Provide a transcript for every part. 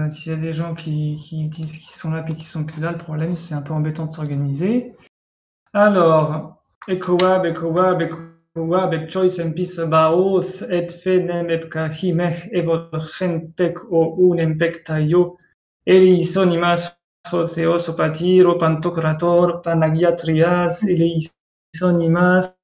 S'il y a des gens qui disent qu'ils sont là et qui sont plus là, le problème, c'est un peu embêtant de s'organiser. Alors, Ekowab, Choice and Peace Baos, et Fenem, Epkahimech, Evolchen, Pek, O, Unem, Pek, Tayo, Eleisonimas, Hoseos, Opatiro, Pantocrator, Panagiatrias, Eleisonimas,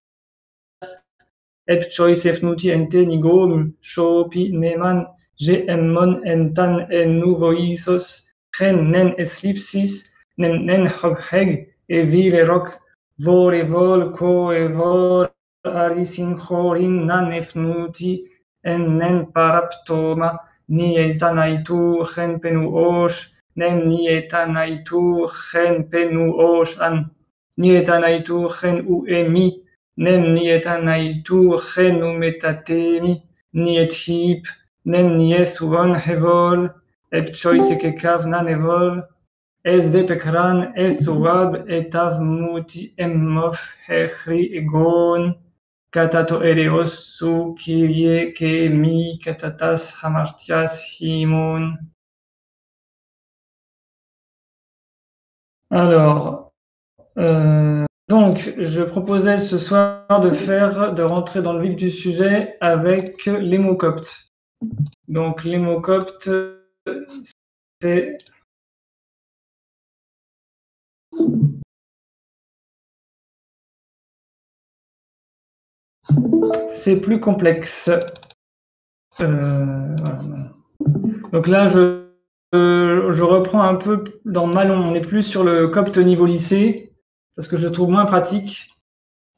Ep, Choice, Efnuti, Ente, Nigom, Shopi, Neman, Gemmon, Entan, En, Nuvoisos, Chen, Nen, Eslipsis, Nen, Hogheg, Evile, Rock, Vorevol, Coevol, Arisin, Horin, Nan, Efnuti, Nen, Paraptoma, Nietanaitu, Chen, Penu, Osh, Nen, Nietanaitu, Chen, Penu, Osh, An, Nietanaitu, Chen, Uemi, Nen Nietanaitu, Chen, Umetatemi, Niet-Hip, Nen Niesuon, Hevol, Ep Choice, Kekav, Nanevol, Ez Vepekran, Ez Suwab, Etav Muti, Emmof, Hechri, Egon, Katato Ereos, Su, Kyrie, Kemi, Katatas, Hamartias, Himon. Alors, donc, je proposais ce soir de rentrer dans le vif du sujet avec les mots coptes. Donc, les mots coptes, c'est plus complexe. Voilà. Donc là, je reprends un peu dans Malon. On est plus sur le copte niveau lycée, parce que je le trouve moins pratique.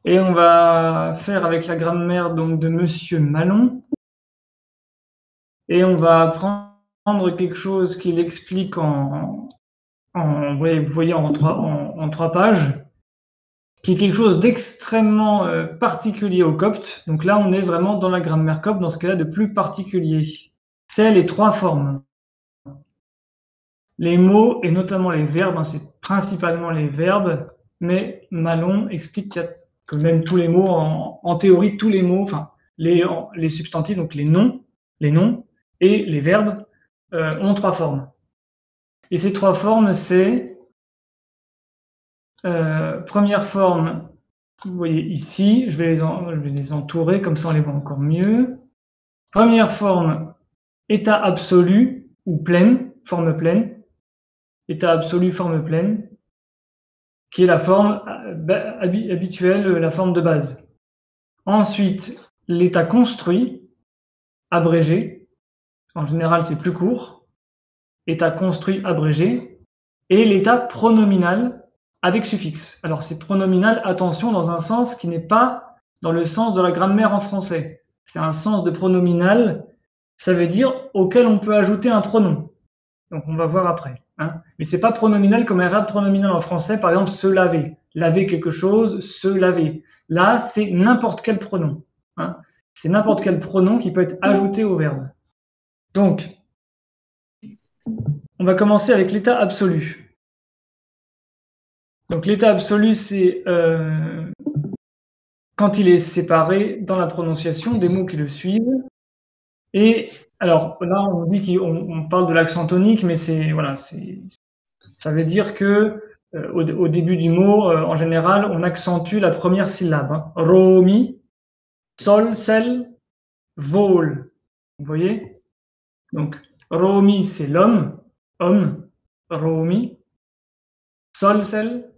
Et on va faire avec la grammaire donc, de Monsieur Malon. Et on va apprendre quelque chose qu'il explique vous voyez en 3 pages, qui est quelque chose d'extrêmement particulier au copte. Donc là, on est vraiment dans la grammaire copte, dans ce cas-là de plus particulier. C'est les 3 formes. Les mots, et notamment les verbes, c'est principalement les verbes, mais Malon explique que même tous les mots, en théorie, tous les mots, enfin, les substantifs, donc les noms et les verbes, ont 3 formes. Et ces 3 formes, c'est première forme, vous voyez ici, je vais les entourer, comme ça on les voit encore mieux. Première forme, état absolu ou pleine, forme pleine. État absolu, forme pleine, qui est la forme habituelle, la forme de base. Ensuite, l'état construit, abrégé. En général, c'est plus court. État construit, abrégé. Et l'état pronominal avec suffixe. Alors, c'est pronominal, attention, dans un sens qui n'est pas dans le sens de la grammaire en français. C'est un sens de pronominal, ça veut dire auquel on peut ajouter un pronom. Donc, on va voir après. Mais ce n'est pas pronominal comme un verbe pronominal en français, par exemple, se laver. Laver quelque chose, se laver. Là, c'est n'importe quel pronom. C'est n'importe quel pronom qui peut être ajouté au verbe. Donc, on va commencer avec l'état absolu. Donc, l'état absolu, c'est quand il est séparé dans la prononciation des mots qui le suivent. Et alors, là, on dit qu'on parle de l'accent tonique, mais ça veut dire que au début du mot, en général, on accentue la première syllabe. Romi, sol, sel, vol. Vous voyez? Donc, Romi, c'est l'homme, homme, Romi. Sol, sel,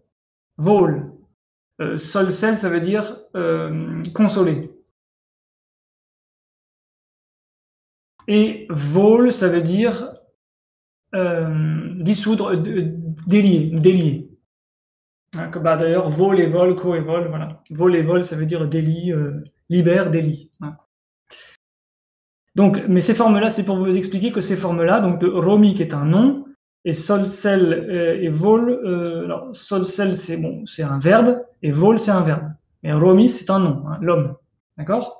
vol. Sol, sel, ça veut dire consoler. Et vol, ça veut dire dissoudre, délier. D'ailleurs, vol et vol, co et vol, voilà. Vol et vol, ça veut dire délie, libère, délie. Donc, mais ces formes-là, c'est pour vous expliquer que ces formes-là, donc Romi qui est un nom, et sol, sel et vol, alors sol, sel, c'est un verbe, et vol, c'est un verbe. Mais Romi, c'est un nom, l'homme. D'accord?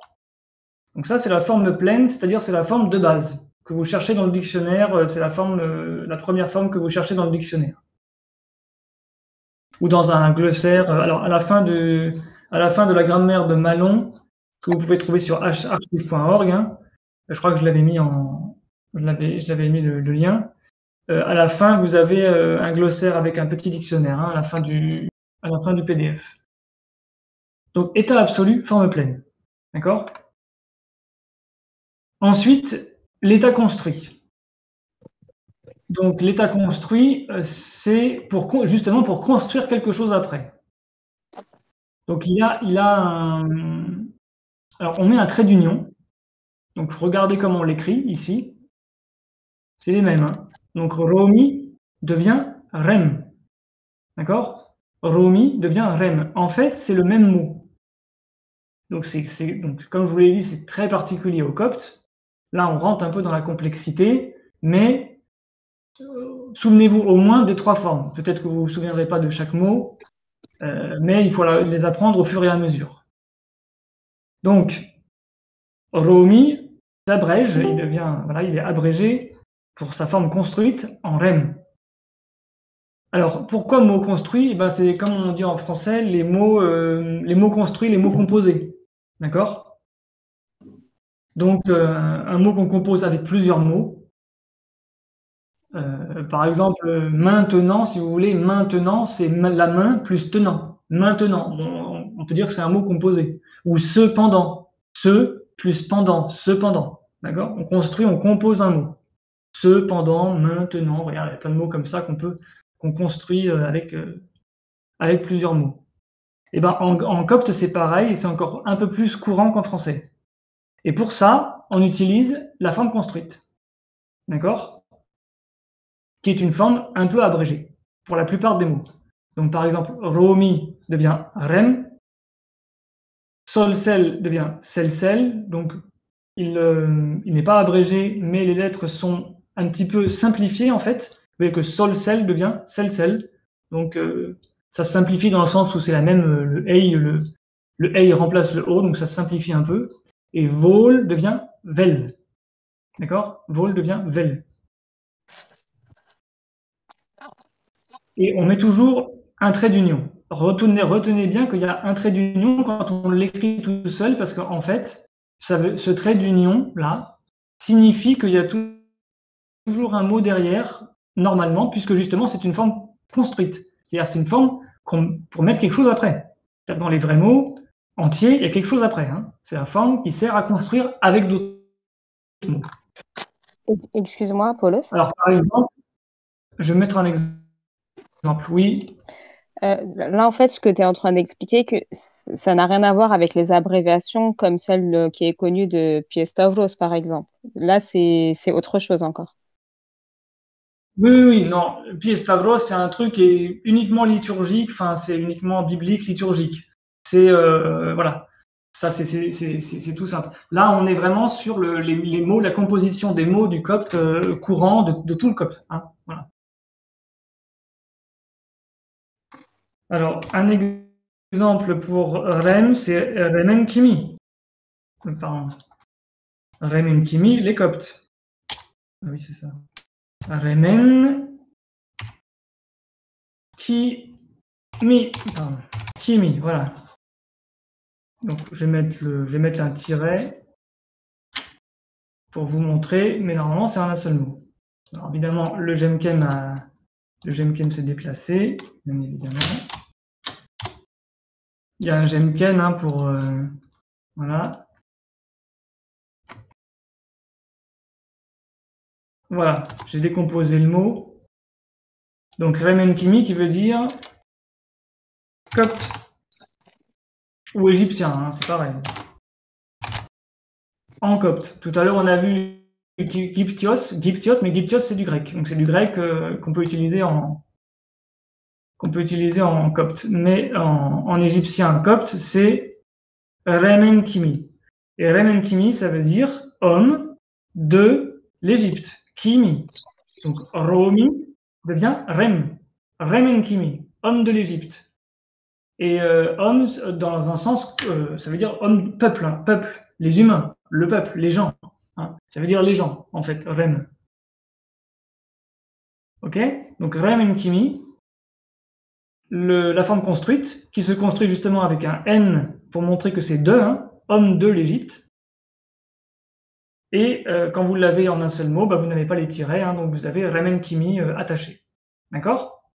Donc ça, c'est la forme pleine, c'est-à-dire c'est la forme de base que vous cherchez dans le dictionnaire, c'est la première forme que vous cherchez dans le dictionnaire. Ou dans un glossaire, alors à la fin de la grammaire de Malon, que vous pouvez trouver sur archive.org, je crois que je l'avais mis le lien. À la fin, vous avez un glossaire avec un petit dictionnaire, hein, à la fin du PDF. Donc état absolu, forme pleine. D'accord? Ensuite, l'état construit. Donc l'état construit, c'est justement pour construire quelque chose après. Donc il a un. Alors on met un trait d'union. Donc regardez comment on l'écrit ici. C'est les mêmes, hein. Donc Romi devient Rem. D'accord? Romi devient Rem. En fait, c'est le même mot. Donc, donc comme je vous l'ai dit, c'est très particulier au copte. Là, on rentre un peu dans la complexité, mais souvenez-vous au moins des 3 formes. Peut-être que vous ne vous souviendrez pas de chaque mot, mais il faut les apprendre au fur et à mesure. Donc, Romi s'abrège, il est abrégé pour sa forme construite en Rem. Alors, pourquoi mot construit? Eh ben, c'est comme on dit en français, les mots construits, les mots composés. D'accord? Donc, un mot qu'on compose avec plusieurs mots. Par exemple, maintenant, si vous voulez, maintenant, c'est la main plus tenant. Maintenant, bon, on peut dire que c'est un mot composé. Ou cependant, ce plus pendant, cependant. D'accord? On construit, on compose un mot. Cependant, maintenant, regarde, il y a plein de mots comme ça qu'on construit avec plusieurs mots. Et ben, en copte, c'est pareil, et c'est encore un peu plus courant qu'en français. Et pour ça, on utilise la forme construite. D'accord? Qui est une forme un peu abrégée pour la plupart des mots. Donc par exemple, Romi devient Rem, Solsel devient Selsel, donc il n'est pas abrégé, mais les lettres sont un petit peu simplifiées en fait. Vous voyez que Solsel devient Selsel, donc ça se simplifie dans le sens où c'est la même, le ei remplace le o, donc ça se simplifie un peu. Et Vol devient Vel, d'accord? Vol devient Vel. Et on met toujours un trait d'union. Retenez bien qu'il y a un trait d'union quand on l'écrit tout seul, parce qu'en fait, ce trait d'union-là signifie qu'il y a toujours un mot derrière, normalement, puisque justement, c'est une forme construite. C'est-à-dire, c'est une forme pour mettre quelque chose après. Dans les vrais mots entiers, il y a quelque chose après, hein. C'est la forme qui sert à construire avec d'autres mots. Excuse-moi, Apollos. Alors, par exemple, je vais mettre un exemple. Oui. Là, en fait, ce que tu es en train d'expliquer, que ça n'a rien à voir avec les abréviations comme celle qui est connue de Pies-Stavros, par exemple. Là, c'est autre chose encore. Oui, oui, oui, non. Pied Stavros, c'est un truc qui est uniquement liturgique, enfin, c'est uniquement biblique, liturgique. C'est, voilà. Ça, c'est tout simple. Là, on est vraiment sur les mots, la composition des mots du copte courant, de tout le copte, hein, voilà. Alors, un exemple pour Rem, c'est Remen Kimi. Pardon. Remen Kimi, les coptes. Ah oui, c'est ça. Remen Kimi. Pardon. Kimi, voilà. Donc, je vais mettre un tiret pour vous montrer, mais normalement, c'est un seul mot. Alors, évidemment, le gemkem s'est déplacé, bien évidemment. Il y a un gemken hein, pour... voilà. Voilà, j'ai décomposé le mot. Donc, remenkimi qui veut dire copte ou égyptien, hein, c'est pareil. En copte. Tout à l'heure, on a vu gyptios, mais gyptios, c'est du grec. Donc, c'est du grec qu'on peut utiliser en copte. Mais en égyptien copte, c'est Remenkimi. Et Remenkimi, ça veut dire homme de l'Égypte. Kimi. Donc Romi devient Rem. Remenkimi, homme de l'Égypte. Et homme, dans un sens, ça veut dire homme, peuple, hein, peuple, les humains, le peuple, les gens. Hein. Ça veut dire les gens, en fait, Rem. Ok? Donc Remenkimi, la forme construite, qui se construit justement avec un N pour montrer que c'est de, hein, homme de l'Égypte. Et quand vous l'avez en un seul mot, bah, vous n'avez pas les tirets, hein, donc vous avez Remen Kimi attaché. D'accord?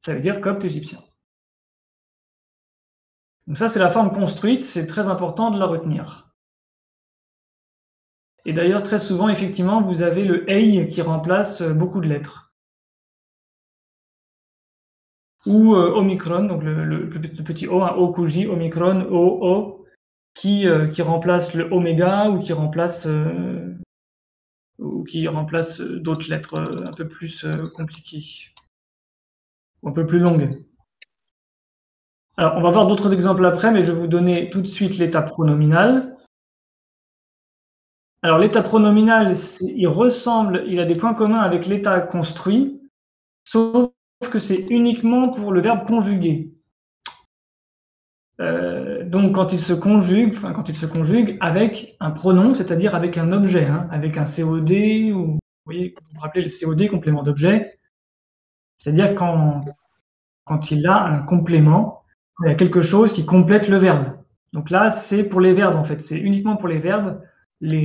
Ça veut dire copte égyptien. Donc ça, c'est la forme construite, c'est très important de la retenir. Et d'ailleurs, très souvent, effectivement, vous avez le ei qui remplace beaucoup de lettres. Ou Omicron, donc le petit O, hein, Okuji, Omicron, O, qui remplace le oméga ou qui remplace d'autres lettres un peu plus compliquées, ou un peu plus longues. Alors, on va voir d'autres exemples après, mais je vais vous donner tout de suite l'état pronominal. Alors, l'état pronominal, il a des points communs avec l'état construit, sauf que c'est uniquement pour le verbe conjugué. Donc, quand il se conjugue avec un pronom, c'est-à-dire avec un objet, hein, avec un COD, ou vous voyez, vous rappelez le COD, complément d'objet, c'est-à-dire quand il a un complément, il y a quelque chose qui complète le verbe. Donc là, c'est pour les verbes en fait, c'est uniquement pour les verbes.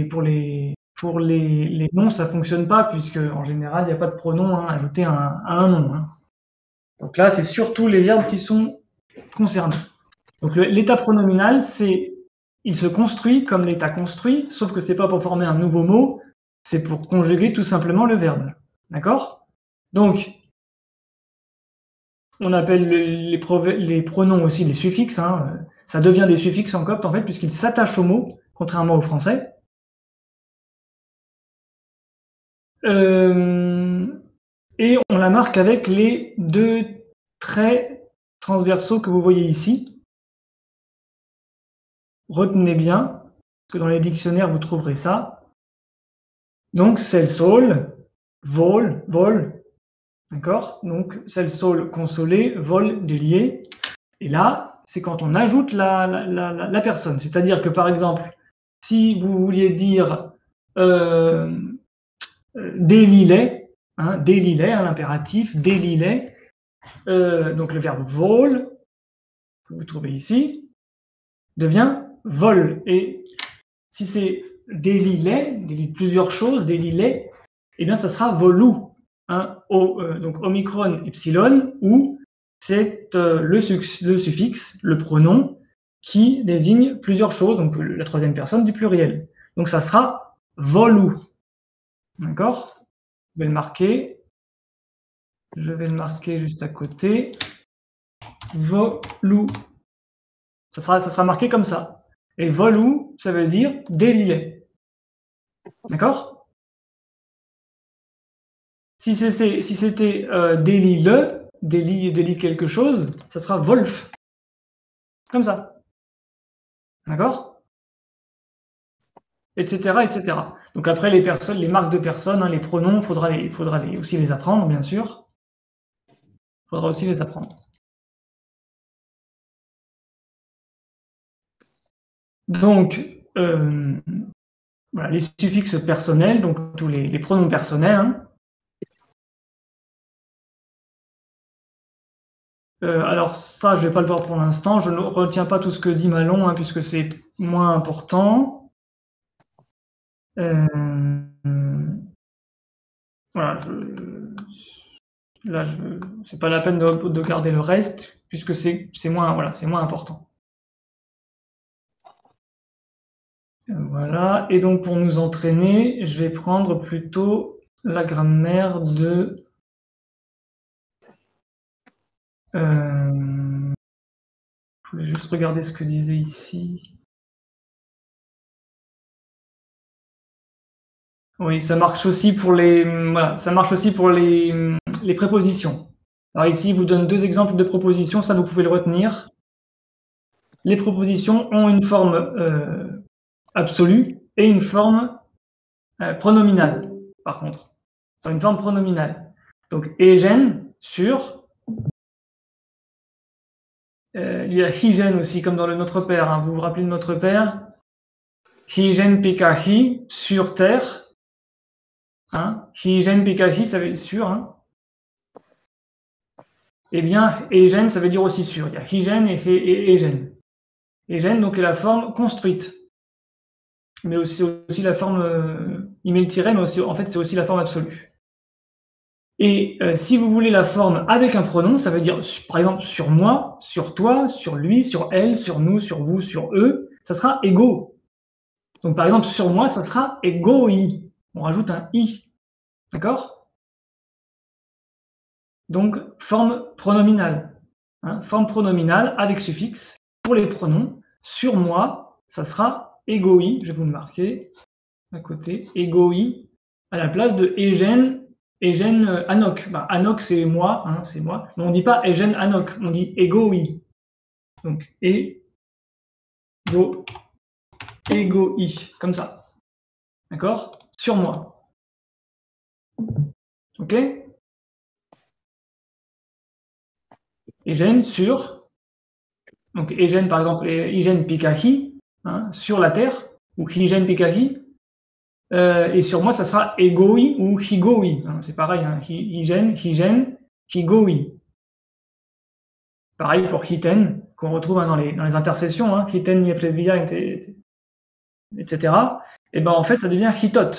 Pour les noms, ça fonctionne pas puisque en général, il n'y a pas de pronom ajouté à un nom. Hein. Donc là, c'est surtout les verbes qui sont concernés. Donc l'état pronominal, il se construit comme l'état construit, sauf que c'est pas pour former un nouveau mot, c'est pour conjuguer tout simplement le verbe. D'accord? Donc, on appelle les pronoms aussi les suffixes. Hein. Ça devient des suffixes en copte, en fait, puisqu'ils s'attachent au mot, contrairement au français. Et on la marque avec les deux traits transversaux que vous voyez ici. Retenez bien, parce que dans les dictionnaires, vous trouverez ça. Donc, cell sol, vol, vol. D'accord? Donc, cell sol, consolé, vol, délié. Et là, c'est quand on ajoute la personne. C'est-à-dire que, par exemple, si vous vouliez dire délilait, hein, délilait, à l'impératif, délilait, donc le verbe vol, que vous trouvez ici, devient vol. Et si c'est délilait, plusieurs choses, délilait, eh bien ça sera volou. Hein, donc omicron epsilon, ou c'est le suffixe, le pronom, qui désigne plusieurs choses, donc la troisième personne du pluriel. Donc ça sera volou. D'accord? Je vais le marquer. Je vais le marquer juste à côté. Volou. Ça sera marqué comme ça. Et volou, ça veut dire délilé. D'accord? Si c'était délie quelque chose, ça sera Wolf. Comme ça. D'accord? Etc. etc. Donc après, les marques de personnes, hein, les pronoms, il faudra aussi les apprendre, bien sûr. Il faudra aussi les apprendre. Donc, voilà, les suffixes personnels, donc tous les pronoms personnels. Hein. Alors ça, je ne vais pas le voir pour l'instant. Je ne retiens pas tout ce que dit Malon, hein, puisque c'est moins important. Voilà, là, c'est pas la peine de garder le reste, puisque c'est moins, voilà, c'est moins important. Voilà, et donc pour nous entraîner, je vais prendre plutôt la grammaire de... je voulais juste regarder ce que disait ici. Oui, ça marche aussi pour ça marche aussi pour les prépositions. Alors ici, il vous donne deux exemples de propositions, ça vous pouvez le retenir. Les propositions ont une forme absolue et une forme pronominale, par contre. C'est une forme pronominale. Donc, egen, sur. Il y a higen aussi, comme dans le Notre Père. Hein. Vous vous rappelez de Notre Père? Higen pikahi, sur terre. Hein. Higen pikahi, ça veut dire sur. Hein. Eh bien, egen, ça veut dire aussi sur. Il y a higen et egen. Egen, donc, est la forme construite. mais aussi la forme, il met le tiret, mais aussi, en fait, c'est aussi la forme absolue. Et si vous voulez la forme avec un pronom, ça veut dire, par exemple, sur moi, sur toi, sur lui, sur elle, sur nous, sur vous, sur eux, ça sera ego. Donc, par exemple, sur moi, ça sera egoi. On rajoute un i. D'accord? Donc, forme pronominale. Hein, forme pronominale avec suffixe pour les pronoms. Sur moi, ça sera egoi. Je vais vous le marquer à côté. Egoi à la place de egen, anok. Bah, anok, c'est moi, hein, c'est moi. Mais on ne dit pas egen anok, on dit egoi. Donc, egoi, comme ça. D'accord? Sur moi. Ok? Egen sur. Donc, egen, par exemple, igen pikahi, hein, sur la terre, ou higen pikahi. Et sur moi, ça sera egoi ou higoi. Hein, c'est pareil, hein, higen, higoi. Pareil pour hiten, qu'on retrouve hein, dans les intercessions, hein, hiten, nieplesvia, etc. Et ben en fait, ça devient hitot.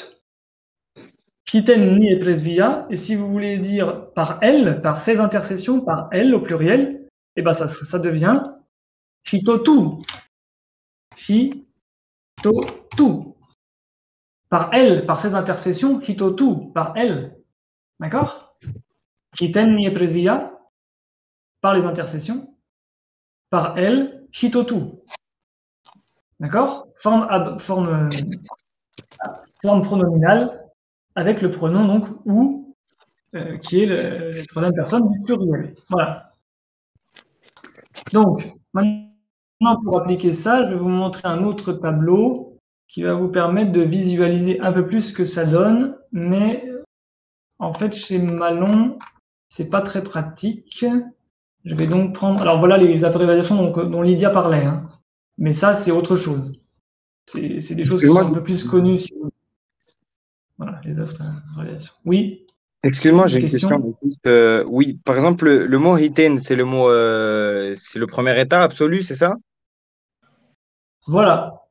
Hiten, nieplesvia, et si vous voulez dire par elle, par ces intercessions, par elle au pluriel, et ben ça devient hitotu. Hitotu. Par elle, par ces intercessions, hitotu, par elle. D'accord? Hiten, nieplesvia, par les intercessions, par elle, hitotu. D'accord? Forme pronominale avec le pronom donc ou, qui est la troisième personne du pluriel. Voilà. Donc, maintenant, pour appliquer ça, je vais vous montrer un autre tableau qui va vous permettre de visualiser un peu plus ce que ça donne, mais en fait, chez Malon, c'est pas très pratique. Je vais donc prendre. Alors voilà les abréviations dont Lydia parlait, hein. Mais ça, c'est autre chose. C'est des choses qui sont un peu plus connues. Voilà, les autres abréviations. Oui, Excuse-moi, j'ai une une question. question? Oui, par exemple, le mot hiten, c'est le mot, c'est le premier état absolu, c'est ça? Voilà.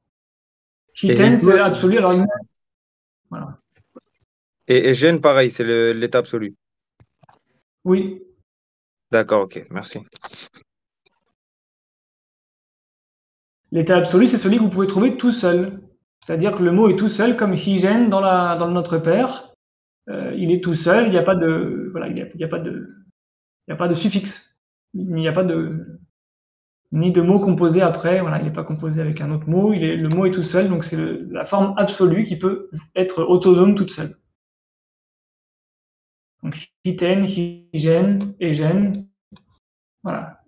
Et Hiten, c'est hitot, absolu. Alors, voilà. et gen, pareil, c'est l'état absolu. Oui. D'accord, ok, merci. L'état absolu, c'est celui que vous pouvez trouver tout seul. C'est-à-dire que le mot est tout seul, comme hygiène dans le Notre Père. Il est tout seul. Il n'y a pas de, voilà, il y a pas de, il y a pas de suffixe. Il n'y a pas de, ni de mot composé après. Voilà, il n'est pas composé avec un autre mot. Le mot est tout seul. Donc c'est la forme absolue qui peut être autonome toute seule. Donc hiten, hygiène, egen. Voilà.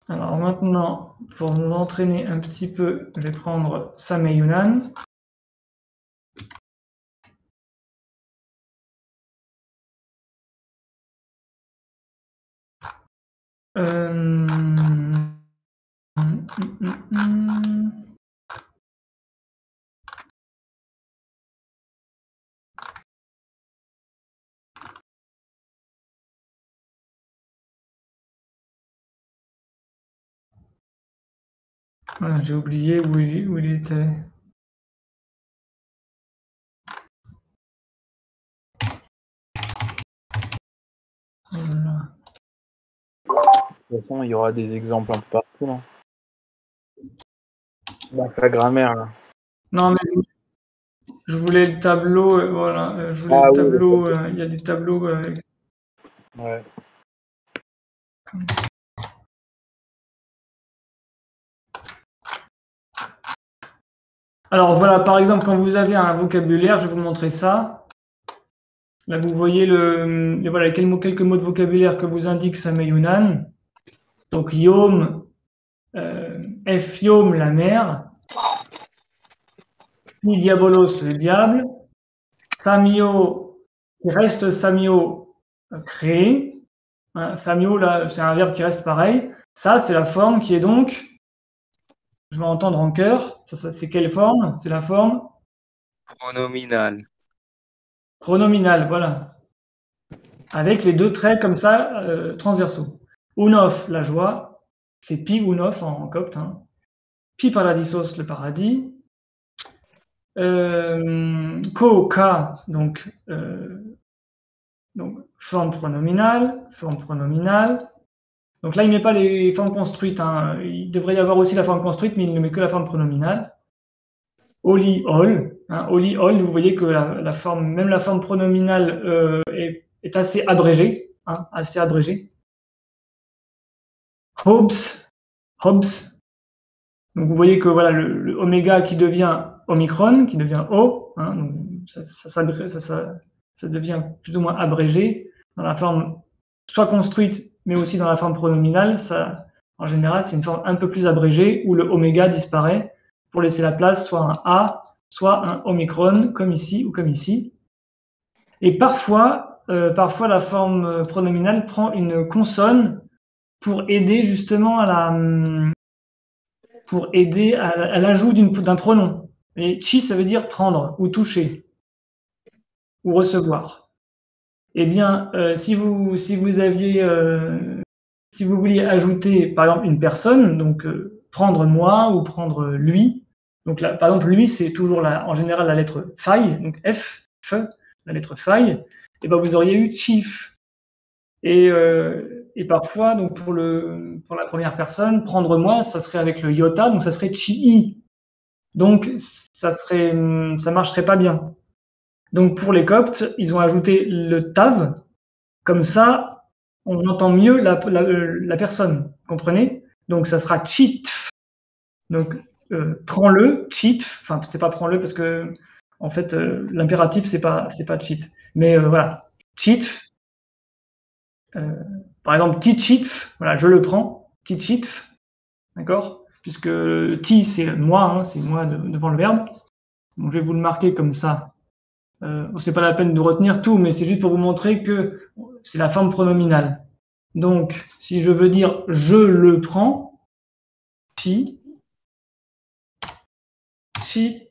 Alors maintenant, pour nous entraîner un petit peu, je vais prendre Samei Yunan. Voilà, j'ai oublié où il était. Voilà. De toute façon, il y aura des exemples un peu partout, non? Dans sa grammaire, là. Non, mais je voulais le tableau, voilà, je voulais Ah le oui, tableau, il y a des tableaux avec. ouais. Alors voilà, par exemple, quand vous avez un vocabulaire, je vais vous montrer ça. Là, vous voyez voilà, quelques mots de vocabulaire que vous indique Samei Yunan. Donc, yom, F-yom, la mer. Ni diabolos, le diable. Samio, qui reste samio, créé. Hein, samio, là, c'est un verbe qui reste pareil. Ça, c'est la forme qui est donc, je vais entendre en chœur. Ça, c'est quelle forme? C'est la forme Pronominal. pronominale, voilà. Avec les deux traits comme ça, transversaux. Unof, la joie. C'est pi unof en copte. Hein. Pi paradisos, le paradis. Ko, ka, donc forme pronominale, forme pronominale. Donc là, il ne met pas les formes construites, hein. Il devrait y avoir aussi la forme construite, mais il ne met que la forme pronominale. Oli, ol, hein. Oli, ol, vous voyez que la forme, même la forme pronominale est assez abrégée, hein, assez abrégée. Hobbs, Hobbs. Donc vous voyez que voilà le oméga qui devient omicron, qui devient O, hein, donc ça devient plus ou moins abrégé dans la forme soit construite, mais aussi dans la forme pronominale. Ça, en général, c'est une forme un peu plus abrégée où le oméga disparaît pour laisser la place soit un A, soit un omicron, comme ici ou comme ici. Et parfois la forme pronominale prend une consonne pour aider justement à l'ajout d'un pronom. Et chi, ça veut dire prendre ou toucher ou recevoir. Eh bien, si vous vouliez ajouter, par exemple, une personne, donc prendre moi ou prendre lui, donc là, par exemple, lui, c'est toujours en général la lettre faille, donc F, la lettre faille, et ben vous auriez eu chief. Et parfois, donc pour la première personne, prendre moi, ça serait avec le iota, donc ça serait chi. Donc ça marcherait pas bien. Donc pour les Coptes, ils ont ajouté le tav, comme ça on entend mieux la personne, comprenez? Donc ça sera cheat. Donc prends-le, cheat. Enfin c'est pas prends-le parce que en fait l'impératif c'est pas cheat. Mais voilà, cheat. Par exemple, teachif, voilà, je le prends, teachif, d'accord? Puisque ti c'est moi, hein, c'est moi devant le verbe. Donc je vais vous le marquer comme ça. C'est pas la peine de retenir tout, mais c'est juste pour vous montrer que c'est la forme pronominale. Donc, si je veux dire je le prends, ti, chit,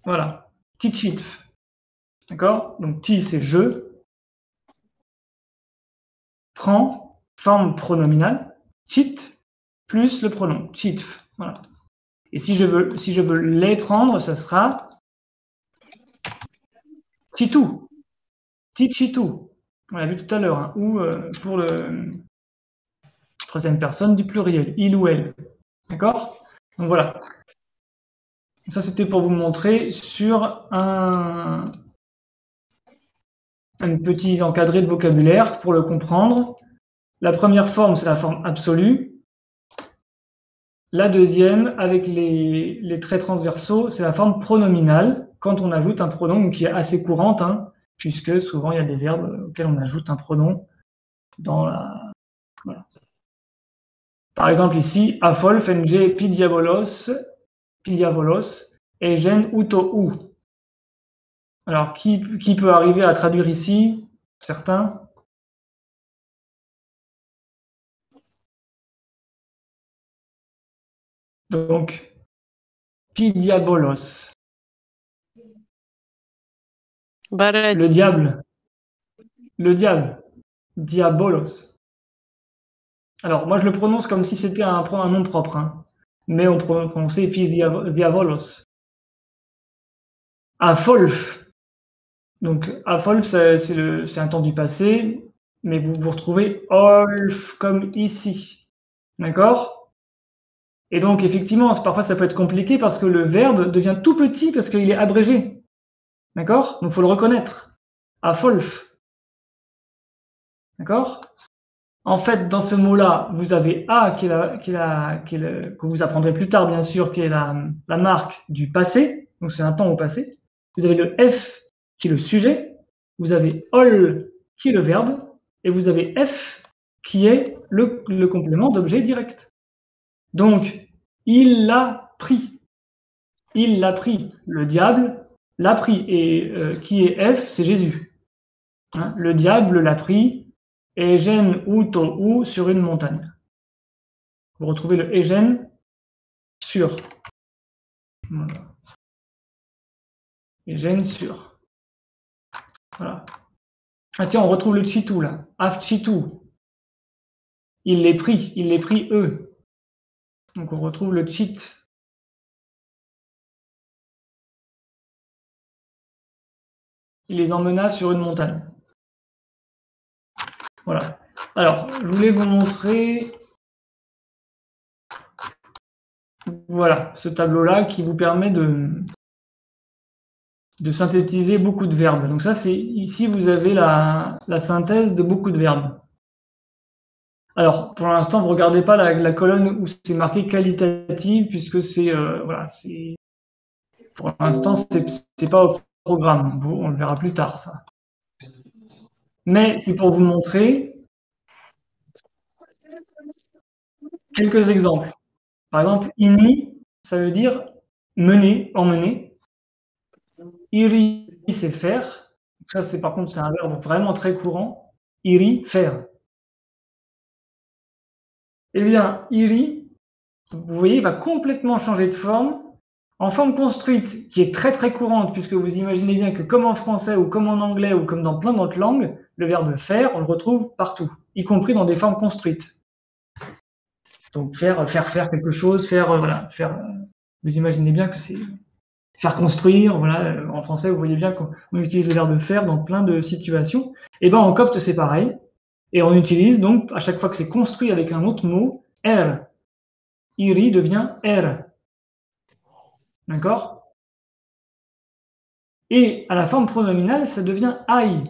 voilà, tichit, d'accord? Donc ti c'est je, prends, forme pronominale, chit plus le pronom, chitf, voilà. Et si je veux les prendre, ça sera titou, tichitou. On l'a vu tout à l'heure, hein, ou pour le troisième personne du pluriel, il ou elle. D'accord? Donc voilà. Ça, c'était pour vous montrer sur un petit encadré de vocabulaire pour le comprendre. La première forme, c'est la forme absolue. La deuxième, avec les traits transversaux, c'est la forme pronominale, quand on ajoute un pronom qui est assez courante, hein, puisque souvent il y a des verbes auxquels on ajoute un pronom dans la... Voilà. Par exemple ici, afol, fenge, pidiabolos, egen, uto, ou. Alors, qui peut arriver à traduire ici? Certains? Donc, pidiabolos. Baladi. Le diable. Le diable. Diabolos. Alors, moi, je le prononce comme si c'était un nom propre, hein. Mais on prononçait diabolos. Afolf. Donc, Afolf, c'est un temps du passé, mais vous retrouvez Olf comme ici. D'accord? Et donc, effectivement, parfois, ça peut être compliqué parce que le verbe devient tout petit parce qu'il est abrégé. D'accord? Donc, il faut le reconnaître. Afolf. D'accord? En fait, dans ce mot-là, vous avez A que vous apprendrez plus tard, bien sûr, qui est la marque du passé. Donc, c'est un temps au passé. Vous avez le F qui est le sujet. Vous avez ol qui est le verbe. Et vous avez F qui est le complément d'objet direct. Donc, il l'a pris. Il l'a pris. Le diable l'a pris. Et qui est F? C'est Jésus. Hein, le diable l'a pris. Egen uto ou sur une montagne. Vous retrouvez le egen sur. Voilà. Egen sur. Voilà. Ah tiens, on retrouve le chitou là. Af chitou. Il les prit eux. Donc on retrouve le chit il les emmena sur une montagne. Voilà. Alors, je voulais vous montrer voilà, ce tableau-là qui vous permet de synthétiser beaucoup de verbes. Donc ça, c'est ici, vous avez la synthèse de beaucoup de verbes. Alors, pour l'instant, vous ne regardez pas la colonne où c'est marqué qualitative, puisque c'est voilà, pour l'instant, c'est pas au programme. On le verra plus tard, ça. Mais c'est pour vous montrer quelques exemples. Par exemple, ini, ça veut dire mener, emmener. Iri, c'est faire. Ça, c'est par contre, c'est un verbe vraiment très courant. Iri, faire. Eh bien, iri, vous voyez, va complètement changer de forme en forme construite, qui est très très courante, puisque vous imaginez bien que comme en français ou comme en anglais ou comme dans plein d'autres langues, le verbe faire, on le retrouve partout, y compris dans des formes construites. Donc faire quelque chose, voilà, vous imaginez bien que c'est faire construire, voilà, en français, vous voyez bien qu'on utilise le verbe faire dans plein de situations. Et ben en copte, c'est pareil. Et on utilise donc, à chaque fois que c'est construit avec un autre mot, er. Iri devient er. D'accord? Et à la forme pronominale, ça devient ai.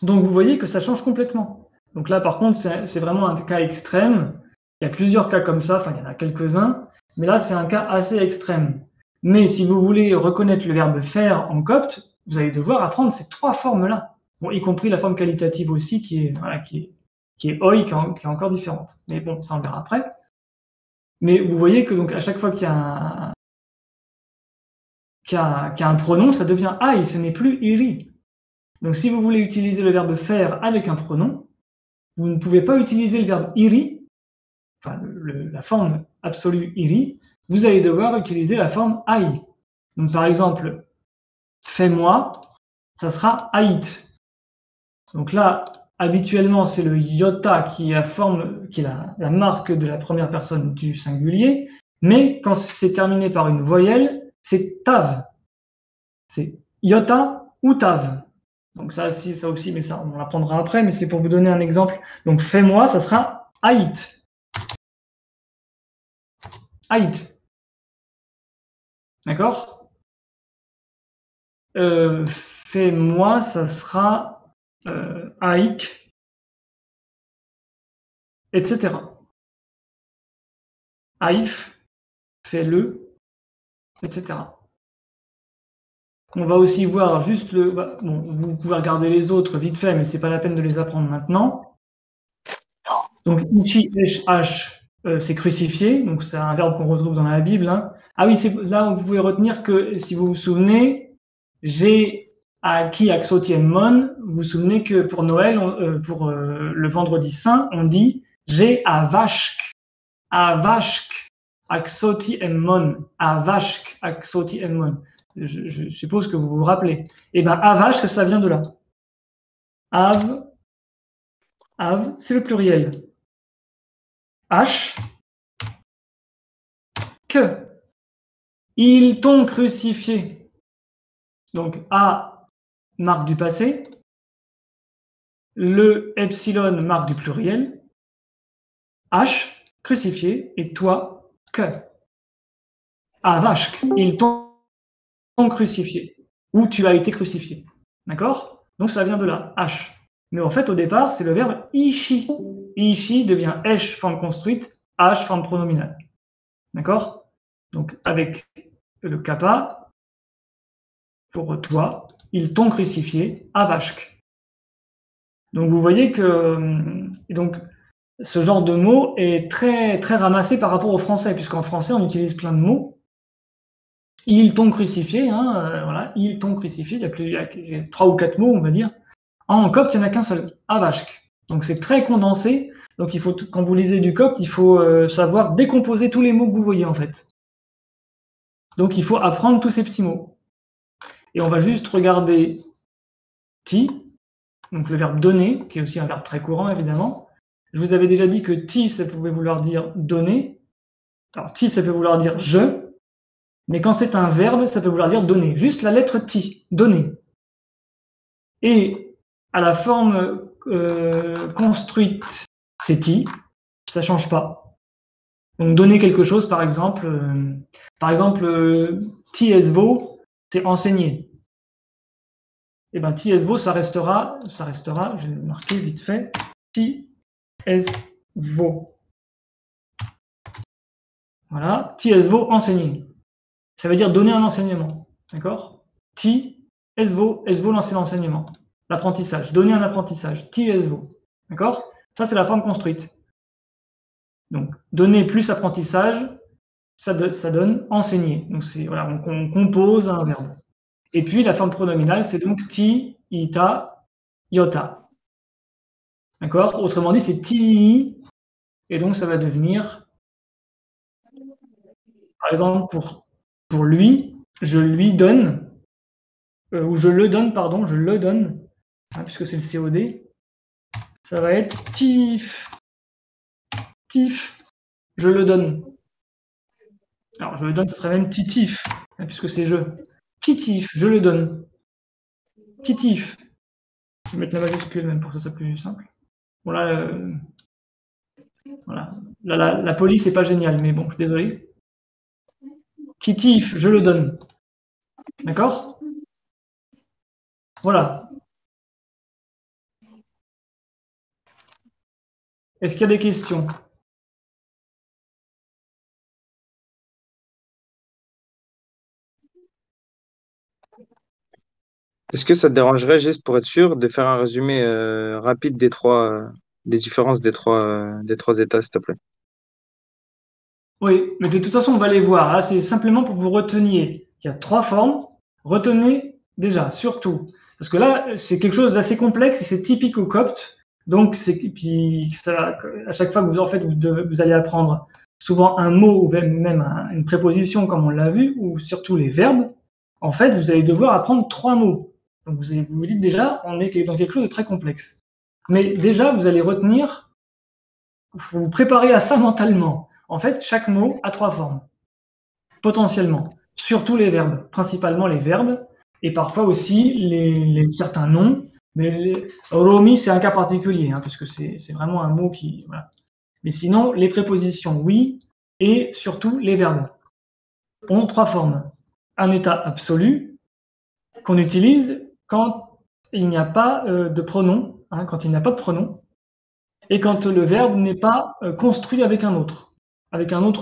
Donc vous voyez que ça change complètement. Donc là, par contre, c'est vraiment un cas extrême. Il y a plusieurs cas comme ça, enfin il y en a quelques-uns, mais là c'est un cas assez extrême. Mais si vous voulez reconnaître le verbe faire en copte, vous allez devoir apprendre ces trois formes-là, bon, y compris la forme qualitative aussi, qui est oi, qui est encore différente. Mais bon, ça on le verra après. Mais vous voyez que donc à chaque fois qu'il y a un pronom, ça devient ai, ce n'est plus iri. Donc si vous voulez utiliser le verbe faire avec un pronom, vous ne pouvez pas utiliser le verbe iri, enfin la forme absolue iri, vous allez devoir utiliser la forme ai. Donc par exemple, fais-moi, ça sera ait. Donc là, habituellement, c'est le iota qui est la marque de la première personne du singulier, mais quand c'est terminé par une voyelle, c'est tav. C'est iota ou tav. Donc ça aussi, mais ça, on l'apprendra après, mais c'est pour vous donner un exemple. Donc fais-moi, ça sera ait. Ait. D'accord? Fais-moi, ça sera aik, etc. Aïf, fais-le, etc. On va aussi voir juste bon, vous pouvez regarder les autres vite fait, mais c'est pas la peine de les apprendre maintenant. Donc ici, h, c'est crucifié, donc c'est un verbe qu'on retrouve dans la Bible. Hein. Ah oui, là vous pouvez retenir que si vous vous souvenez, j'ai acquis axotiemmon. Vous vous souvenez que pour Noël, pour le vendredi saint, on dit j'ai avashk, avashk, axotiemmon, avashk, axotiemmon. Je suppose que vous vous rappelez. Et bien, avashk, ça vient de là. Av, c'est le pluriel. H, que. Ils t'ont crucifié. Donc, A, marque du passé. Le epsilon, marque du pluriel. H, crucifié. Et toi, que. Avashk, ils t'ont crucifié. Ou tu as été crucifié. D'accord? Donc, ça vient de là. H. Mais en fait, au départ, c'est le verbe ishi. Ishi devient esh, forme construite, h, forme pronominale. D'accord? Donc, avec le kappa, pour toi, ils t'ont crucifié, avashk. Donc, vous voyez que donc, ce genre de mot est très, très ramassé par rapport au français, puisqu'en français, on utilise plein de mots. Ils t'ont crucifié, hein, voilà, ils t'ont crucifié, il y a 3 ou 4 mots, on va dire. En copte, il n'y en a qu'un seul, avashk. Donc c'est très condensé. Donc quand vous lisez du copte, il faut savoir décomposer tous les mots que vous voyez en fait. Donc il faut apprendre tous ces petits mots. Et on va juste regarder ti, donc le verbe donner, qui est aussi un verbe très courant évidemment. Je vous avais déjà dit que ti, ça pouvait vouloir dire donner. Alors, ti, ça peut vouloir dire je, mais quand c'est un verbe, ça peut vouloir dire donner. Juste la lettre ti, donner. Et à la forme construite, c'est ti, ça ne change pas. Donc, donner quelque chose, par exemple, ti esvo, c'est enseigner. Et bien, ti esvo, ça restera, je vais le marquer vite fait, ti esvo. Voilà, ti esvo, enseigner. Ça veut dire donner un enseignement. D'accord? Ti esvo, esvo, lancer l'enseignement. L'apprentissage, donner un apprentissage. Ti esvo. D'accord? Ça, c'est la forme construite. Donc, donner plus apprentissage, ça donne enseigner. Donc, voilà, on compose un verbe. Et puis, la forme pronominale, c'est donc ti, ita, iota. D'accord? Autrement dit, c'est ti, et donc ça va devenir, par exemple, pour lui, je lui donne, ou je le donne, pardon, je le donne, hein, puisque c'est le COD, ça va être tif, tif, je le donne. Alors, je le donne, ça serait même titif, hein, puisque c'est je. Titif, je le donne. Titif. Je vais mettre la majuscule même pour que ça soit plus simple. Bon, là, voilà. Là, la police n'est pas géniale, mais bon, je suis désolé. Titif, je le donne. D'accord? Voilà. Est-ce qu'il y a des questions? Est-ce que ça te dérangerait, juste pour être sûr, de faire un résumé rapide des différences des trois états, s'il te plaît? Oui, mais de toute façon, on va les voir. Là, c'est simplement pour que vous reteniez qu'il y a trois formes. Retenez déjà, surtout. Parce que là, c'est quelque chose d'assez complexe et c'est typique au copte. Donc, puis ça, à chaque fois que vous allez apprendre souvent un mot ou même une préposition, comme on l'a vu, ou surtout les verbes, en fait, vous allez devoir apprendre trois mots. Donc, vous vous dites déjà, on est dans quelque chose de très complexe. Mais déjà, vous allez retenir, vous préparer à ça mentalement. En fait, chaque mot a trois formes, potentiellement. Surtout les verbes, principalement les verbes, et parfois aussi certains noms. Mais Romi, c'est un cas particulier, hein, parce que c'est vraiment un mot qui. Voilà. Mais sinon, les prépositions, oui, et surtout les verbes ont trois formes. Un état absolu qu'on utilise quand il n'y a pas de pronom, hein, quand il n'y a pas de pronom, et quand le verbe n'est pas construit avec un autre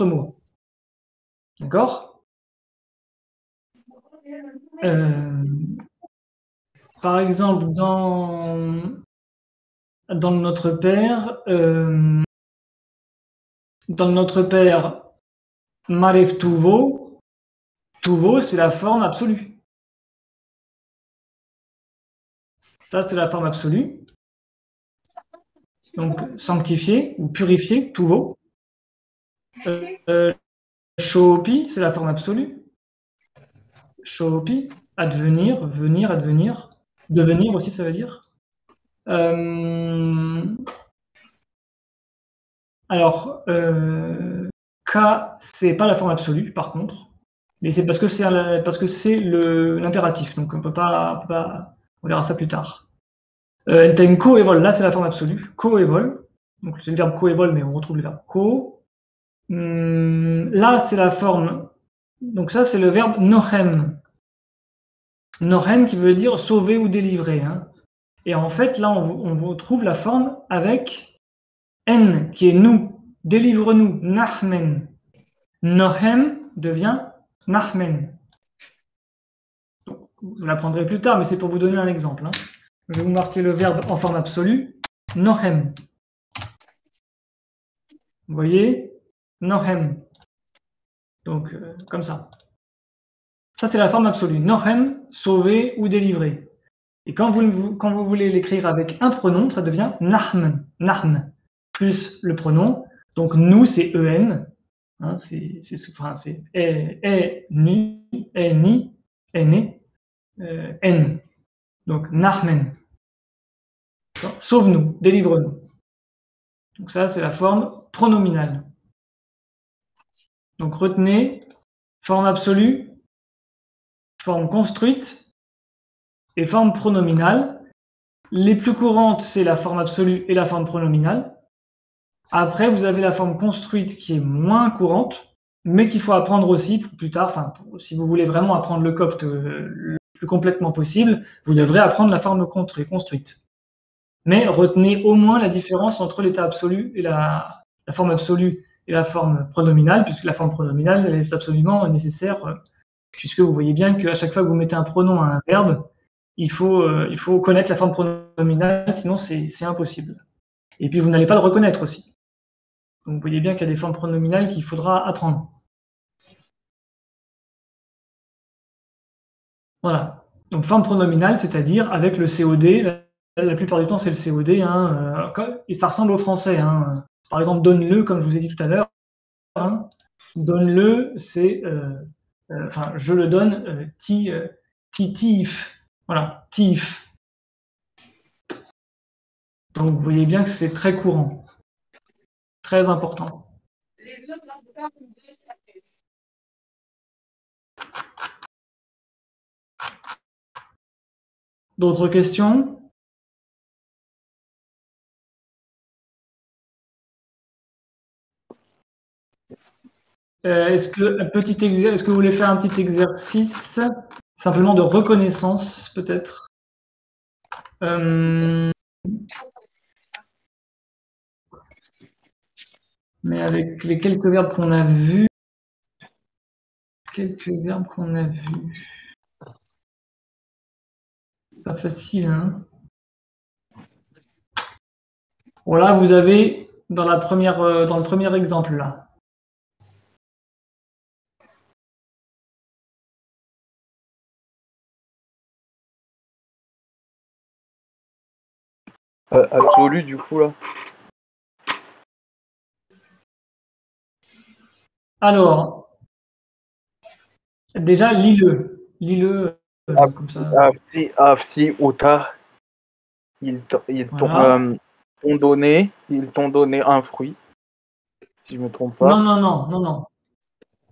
mot. D'accord? Par exemple, dans notre père, Maref Tuvo, Tuvo, c'est la forme absolue. Ça, c'est la forme absolue. Donc, sanctifié ou purifié, Tuvo. Shopi, c'est la forme absolue. Shopi, advenir, venir, advenir. Devenir aussi, ça veut dire. Alors, K, c'est pas la forme absolue, par contre, mais c'est parce que c'est l'impératif, donc on peut pas, on verra ça plus tard. Enten coevol, là c'est la forme absolue, coevol, donc c'est le verbe coevol, mais on retrouve le verbe co. Là c'est la forme, donc ça c'est le verbe nohem. Nohem qui veut dire sauver ou délivrer, hein. Et en fait là on retrouve la forme avec N qui est nous. Délivre-nous, Nahmen. Nohem devient Nahmen. Vous l'apprendrez plus tard, mais c'est pour vous donner un exemple, hein. Je vais vous marquer le verbe en forme absolue, Nohem. Vous voyez? Nohem. Donc, comme ça. Ça, c'est la forme absolue. Nohem, sauver ou délivrer. Et quand vous voulez l'écrire avec un pronom, ça devient Nahm. Nahm. Plus le pronom. Donc, nous, c'est en. Hein, c'est ni, n. Donc, Nahmen. Sauve-nous, délivre-nous. Donc ça, c'est la forme pronominale. Donc retenez forme absolue, forme construite et forme pronominale. Les plus courantes, c'est la forme absolue et la forme pronominale. Après, vous avez la forme construite qui est moins courante, mais qu'il faut apprendre aussi pour plus tard. Enfin, si vous voulez vraiment apprendre le copte le plus complètement possible, vous devrez apprendre la forme construite. Mais retenez au moins la différence entre l'état absolu et la forme absolue et la forme pronominale, puisque la forme pronominale elle est absolument nécessaire, puisque vous voyez bien qu'à chaque fois que vous mettez un pronom à un verbe, il faut connaître la forme pronominale, sinon c'est impossible. Et puis vous n'allez pas le reconnaître aussi. Donc vous voyez bien qu'il y a des formes pronominales qu'il faudra apprendre. Voilà. Donc forme pronominale, c'est-à-dire avec le COD. La plupart du temps, c'est le COD. Hein, et ça ressemble au français. Hein. Par exemple, donne-le, comme je vous ai dit tout à l'heure. Hein. Donne-le, c'est... enfin, je le donne, tif. Voilà, tif. Donc vous voyez bien que c'est très courant. Très important. D'autres questions? Est-ce que vous voulez faire un petit exercice simplement de reconnaissance, peut-être? Mais avec les quelques verbes qu'on a vus, pas facile, hein? Voilà, vous avez dans le premier exemple là. Absolu, du coup, là. Alors, déjà, lis-le comme ça. Afti, Ota, ils Voilà. t'ont donné un fruit, si je me trompe pas. Non.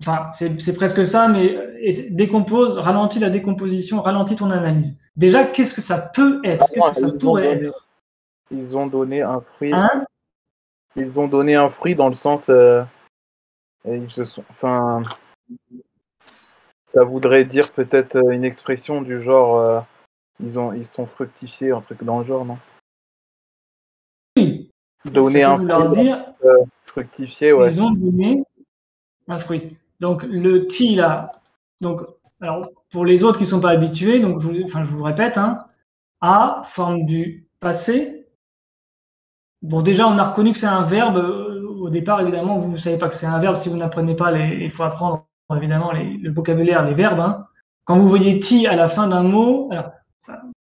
Enfin, c'est presque ça, mais décompose, ralentis la décomposition, ralentis ton analyse. Déjà, qu'est-ce que ça peut être? Qu'est-ce que ça pourrait être? Ils ont donné un fruit. Hein? Ils ont donné un fruit dans le sens, ils se sont, enfin, ça voudrait dire peut-être une expression du genre, ils sont fructifiés, un truc dans le genre, non? Oui. Donner Ça peut un vouloir fruit, dire, fructifié, ouais. ils ont donné un fruit. Donc le ti là, donc alors pour les autres qui ne sont pas habitués, donc je vous répète, hein, a forme du passé. Bon, déjà on a reconnu que c'est un verbe. Au départ, évidemment, vous ne savez pas que c'est un verbe si vous n'apprenez pas il faut apprendre évidemment le vocabulaire, les verbes. Hein. Quand vous voyez ti à la fin d'un mot, alors,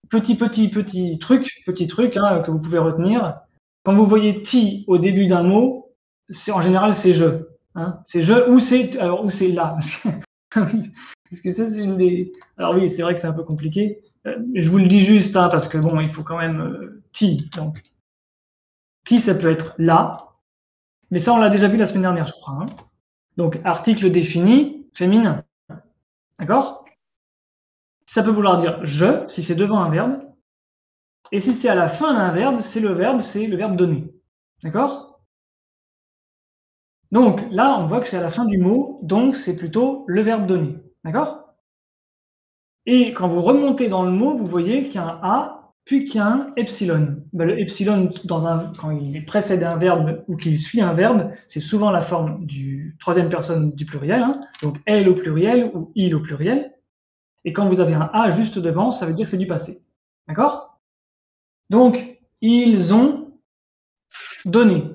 petit truc hein, que vous pouvez retenir. Quand vous voyez ti au début d'un mot, en général c'est je. Hein. C'est je ou c'est là. Parce que ça c'est une des. Alors oui, c'est vrai que c'est un peu compliqué. Je vous le dis juste hein, parce que bon, il faut quand même ti. Donc ti ça peut être là, mais ça on l'a déjà vu la semaine dernière, je crois. Hein. Donc article défini féminin. D'accord? Ça peut vouloir dire je si c'est devant un verbe. Et si c'est à la fin d'un verbe, c'est le verbe donner. D'accord? Donc là, on voit que c'est à la fin du mot, donc c'est plutôt le verbe donner. D'accord? Et quand vous remontez dans le mot, vous voyez qu'il y a un A, puis qu'il y a un epsilon. Ben, le epsilon, quand il précède un verbe ou qu'il suit un verbe, c'est souvent la forme du troisième personne du pluriel, hein, donc elle au pluriel ou il au pluriel. Et quand vous avez un A juste devant, ça veut dire que c'est du passé. D'accord? Donc, ils ont donné.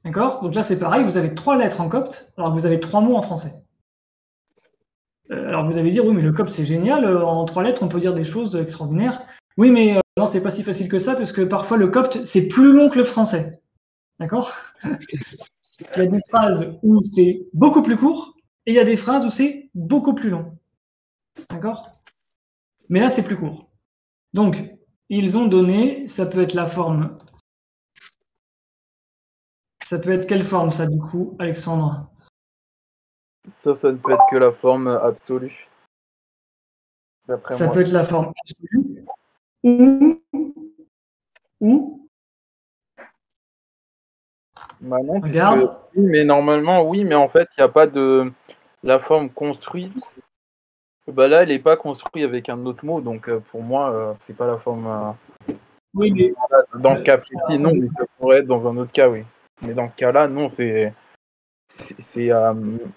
D'accord? Donc là, c'est pareil, vous avez 3 lettres en copte, alors que vous avez 3 mots en français. Alors vous allez dire, oui, mais le copte, c'est génial, en 3 lettres, on peut dire des choses extraordinaires. Oui, mais non, c'est pas si facile que ça, parce que parfois, le copte, c'est plus long que le français. D'accord? Il y a des phrases où c'est beaucoup plus court, et il y a des phrases où c'est beaucoup plus long. D'accord? Mais là, c'est plus court. Donc, ils ont donné, ça peut être la forme. Ça peut être quelle forme, ça, du coup, Alexandre? Ça ne peut être que la forme absolue, d'après Ça moi. peut être la forme absolue ou, ou Bah non, puisque regarde, oui, mais normalement, oui, mais en fait, il n'y a pas de la forme construite. Bah là, elle n'est pas construite avec un autre mot, donc pour moi, c'est pas la forme. oui, mais Dans ce cas précis, non, on dit- mais ça pourrait être dans un autre cas, oui. Mais dans ce cas-là, non,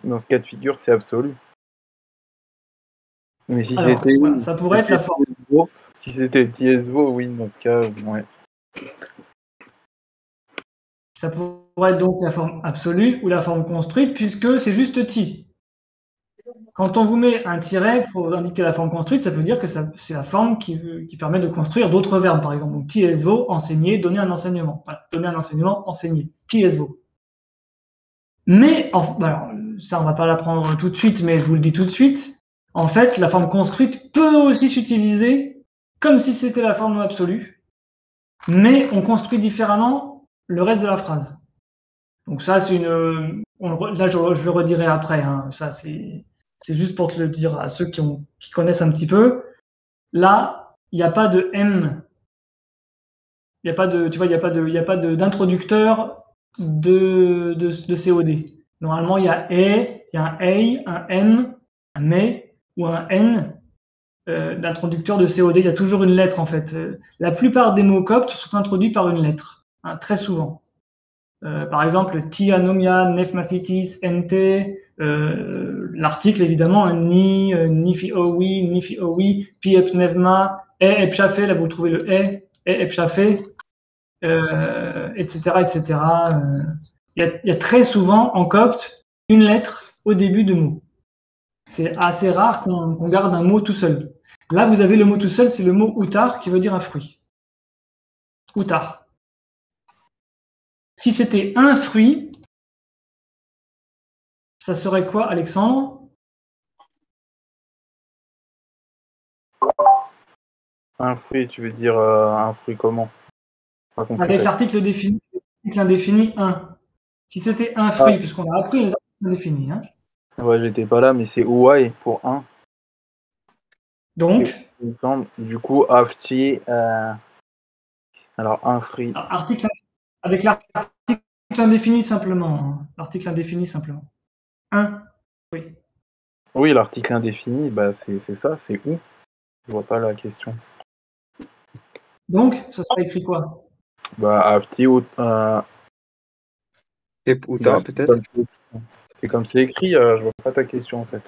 dans ce cas de figure, c'est absolu. Mais si alors, c'était voilà, ça pourrait être la forme. TSVO, si c'était TSVO, oui, dans ce cas, ouais. Ça pourrait être donc la forme absolue ou la forme construite, puisque c'est juste ti. Quand on vous met un tiret pour indiquer la forme construite, ça veut dire que c'est la forme qui permet de construire d'autres verbes, par exemple. Donc, TSVO, enseigner, donner un enseignement. Voilà, donner un enseignement, enseigner. TSVO. Mais, alors, ça, on va pas l'apprendre tout de suite, mais je vous le dis tout de suite. En fait, la forme construite peut aussi s'utiliser comme si c'était la forme absolue, mais on construit différemment le reste de la phrase. Donc ça, c'est une. Là, je le redirai après. Hein. Ça, c'est juste pour te le dire à ceux qui connaissent un petit peu. Là, il n'y a pas de M. Il n'y a pas de. Tu vois, il y a pas d'introducteur de COD. Normalement, il y a E, il y a un A, un M, un mais ou un N d'introducteur de COD. Il y a toujours une lettre en fait. La plupart des mots coptes sont introduits par une lettre, hein, très souvent. Par exemple, ti anomia, nef mathitis, ente, l'article évidemment, hein, ni, nifi owi, pi epnevma, epchafé, là vous trouvez le epchafé, etc. etc. Il y a très souvent en copte une lettre au début de mot. C'est assez rare qu'on garde un mot tout seul. Là, vous avez le mot tout seul, c'est le mot outar qui veut dire un fruit. Outar. Si c'était un fruit, ça serait quoi, Alexandre? Un fruit, tu veux dire un fruit comment? Pas compris Avec ta l'article indéfini 1. Si c'était un Ah, fruit, puisqu'on a appris les articles indéfinis. Hein. ouais, j'étais pas là, mais c'est ouai pour un. Donc, Il me semble. Du coup, afti, alors un fruit. article, avec l'article indéfini simplement. Hein. L'article indéfini simplement. Un fruit. Oui, l'article indéfini, bah c'est ça, c'est où? Je vois pas la question. Donc, ça serait écrit quoi? Bah afti ou Et Outa, peut-être? c'est comme c'est écrit, je vois pas ta question en fait.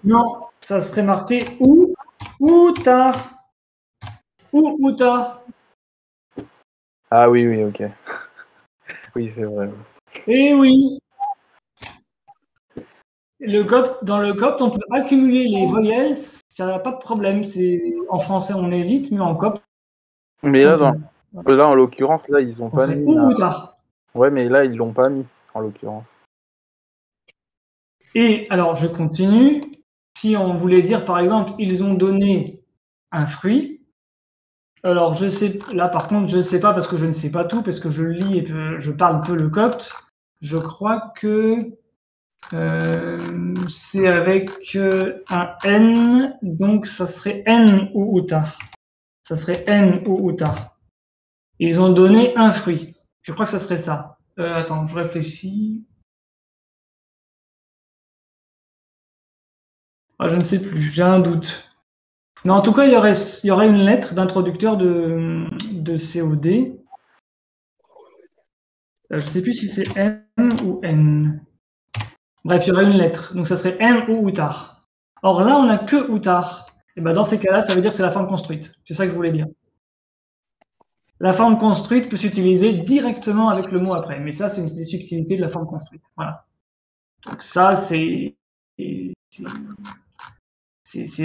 Non, ça serait marqué ou tard. Ou tard. Ah oui, oui, ok. Oui, c'est vrai. Eh oui. Dans le copte, on peut accumuler les voyelles, ça n'a pas de problème. En français, on évite, mais en copte, Mais on peut. là en l'occurrence, là ils ont Ça pas serait mis. ou tard. Ouais, mais là ils l'ont pas mis en l'occurrence. Et alors, je continue. Si on voulait dire, par exemple, ils ont donné un fruit. Alors, je sais, là, par contre, je ne sais pas parce que je ne sais pas tout, parce que je lis et que je parle peu le copte. Je crois que c'est avec un N, donc ça serait N ou Uta. Ça serait N ou Uta. Ils ont donné un fruit. Je crois que ça serait ça. Attends, je réfléchis. Ah, je ne sais plus, j'ai un doute. Mais en tout cas, il y aurait une lettre d'introducteur de COD. Je ne sais plus si c'est M ou N. Bref, il y aurait une lettre. Donc ça serait M ou Outar. Or là, on n'a que Outar. Et ben dans ces cas-là, ça veut dire que c'est la forme construite. C'est ça que je voulais dire. La forme construite peut s'utiliser directement avec le mot après. Mais ça, c'est une des subtilités de la forme construite. Voilà. Donc ça,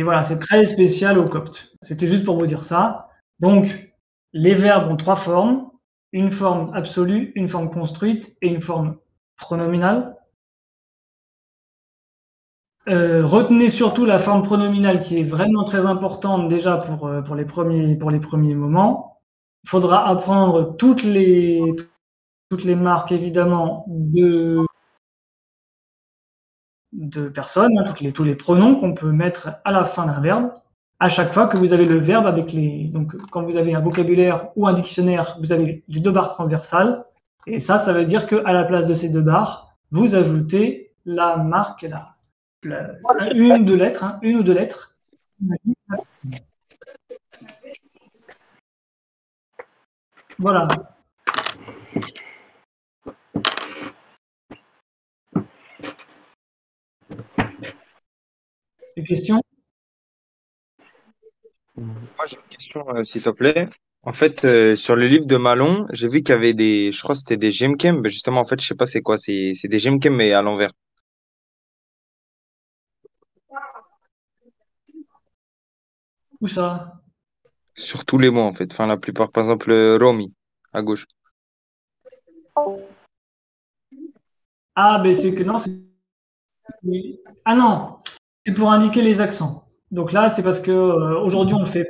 voilà, c'est très spécial au copte. C'était juste pour vous dire ça. Donc, les verbes ont trois formes, une forme absolue, une forme construite et une forme pronominale. Retenez surtout la forme pronominale qui est vraiment très importante déjà pour les premiers moments. Il faudra apprendre toutes les marques évidemment de personnes, hein, tous les pronoms qu'on peut mettre à la fin d'un verbe, à chaque fois que vous avez le verbe avec les... Donc, quand vous avez un vocabulaire ou un dictionnaire, vous avez les 2 barres transversales, et ça veut dire qu'à la place de ces 2 barres, vous ajoutez la marque, une ou deux lettres. Voilà. Des questions? Moi, j'ai une question, s'il te plaît. En fait, sur le livre de Malon, j'ai vu qu'il y avait je crois que c'était des gemchem. Ben, justement, en fait, je sais pas c'est quoi. C'est des gemchem, mais à l'envers. Où ça? Sur tous les mots, en fait. Enfin, la plupart. Par exemple, Romy, à gauche. Ah, ben c'est que non, ah non, c'est pour indiquer les accents. Donc là, c'est parce que aujourd'hui on fait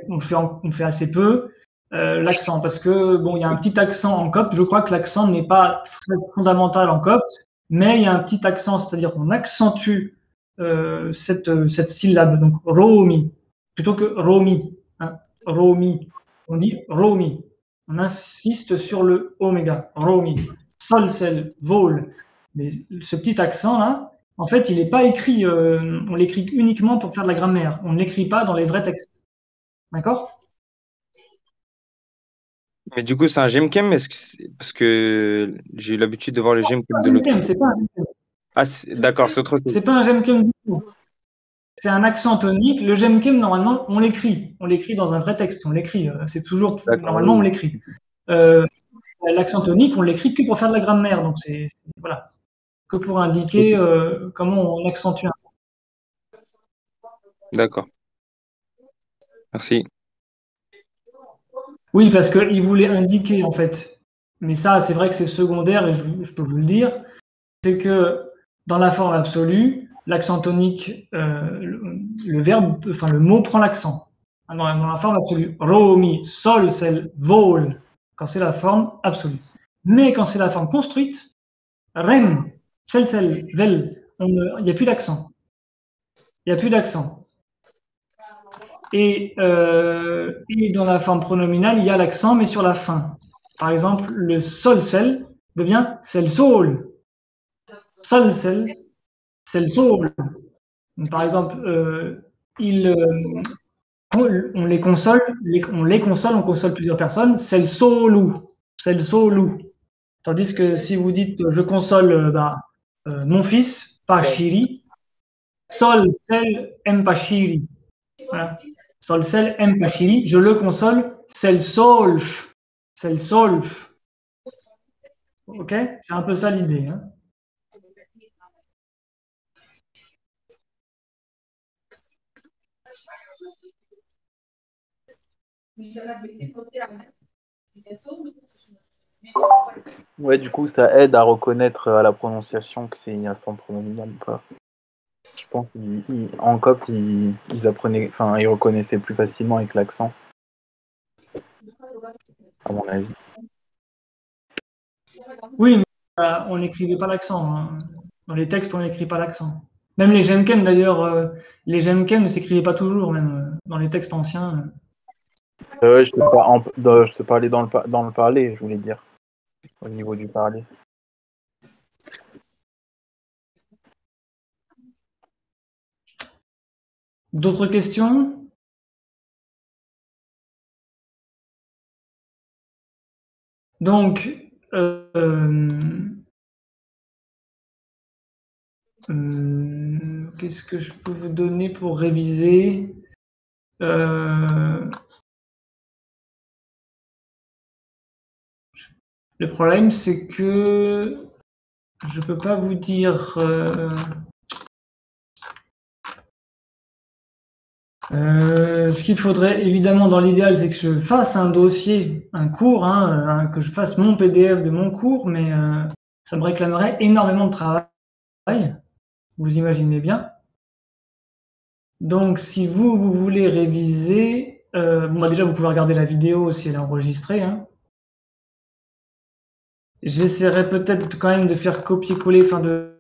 assez peu l'accent parce que bon, il y a un petit accent en copte. Je crois que l'accent n'est pas très fondamental en copte, mais il y a un petit accent, c'est-à-dire qu'on accentue cette syllabe, donc romi, plutôt que romi, hein, romi. On dit romi. On insiste sur le oméga, romi. Sol, sel, vol. Mais ce petit accent là, en fait, il n'est pas écrit, on l'écrit uniquement pour faire de la grammaire. On ne l'écrit pas dans les vrais textes. D'accord? Mais du coup, c'est un gemchem, parce que j'ai eu l'habitude de voir le gemchem de l'autre côté. C'est pas un gemchem. Ah, d'accord, c'est autre chose. C'est pas un gemchem du tout. C'est un accent tonique. Le gemchem, normalement, on l'écrit. On l'écrit dans un vrai texte. On l'écrit. C'est toujours, D'accord, normalement, on oui. l'écrit. L'accent tonique, on l'écrit que pour faire de la grammaire. Donc, voilà. Que pour indiquer comment on accentue un. D'accord. Merci. Oui, parce qu'il voulait indiquer, en fait. Mais ça, c'est vrai que c'est secondaire et je peux vous le dire. C'est que dans la forme absolue, l'accent tonique, le verbe, enfin le mot prend l'accent. Dans la forme absolue, romi, sol, sel, vol, quand c'est la forme absolue. Mais quand c'est la forme construite, rem, sel, vel, il n'y a plus d'accent. Il n'y a plus d'accent. Et dans la forme pronominale, il y a l'accent, mais sur la fin. Par exemple, le sol, sel devient sel, sol. Sol, sel, sel, sol. Par exemple, on les console, on console plusieurs personnes, c'est le solou, c'est le solou. Tandis que si vous dites je console mon fils, Pachiri, sol, sel, m Pachiri. Voilà. Sol, sel, m Pachiri, je le console, c'est le solf, c'est le solf. Ok? C'est un peu ça l'idée. Hein. Ouais, du coup, ça aide à reconnaître à la prononciation que c'est une forme pronominale ou pas. Je pense qu'en copte, ils apprenaient, enfin, ils reconnaissaient plus facilement avec l'accent, à mon avis. Oui, mais on n'écrivait pas l'accent. Hein. Dans les textes, on n'écrit pas l'accent. Même les gemken, d'ailleurs, les gemken ne s'écrivaient pas toujours, même dans les textes anciens. Je te parlais dans le parler, je voulais dire, au niveau du parler. D'autres questions? Donc, qu'est-ce que je peux vous donner pour réviser? Le problème, c'est que je peux pas vous dire. Ce qu'il faudrait évidemment dans l'idéal, c'est que je fasse un dossier, un cours, hein, que je fasse mon PDF de mon cours, mais ça me réclamerait énormément de travail. Vous imaginez bien. Donc, si vous voulez réviser, déjà vous pouvez regarder la vidéo si elle est enregistrée. Hein. J'essaierai peut-être quand même de faire copier-coller, enfin de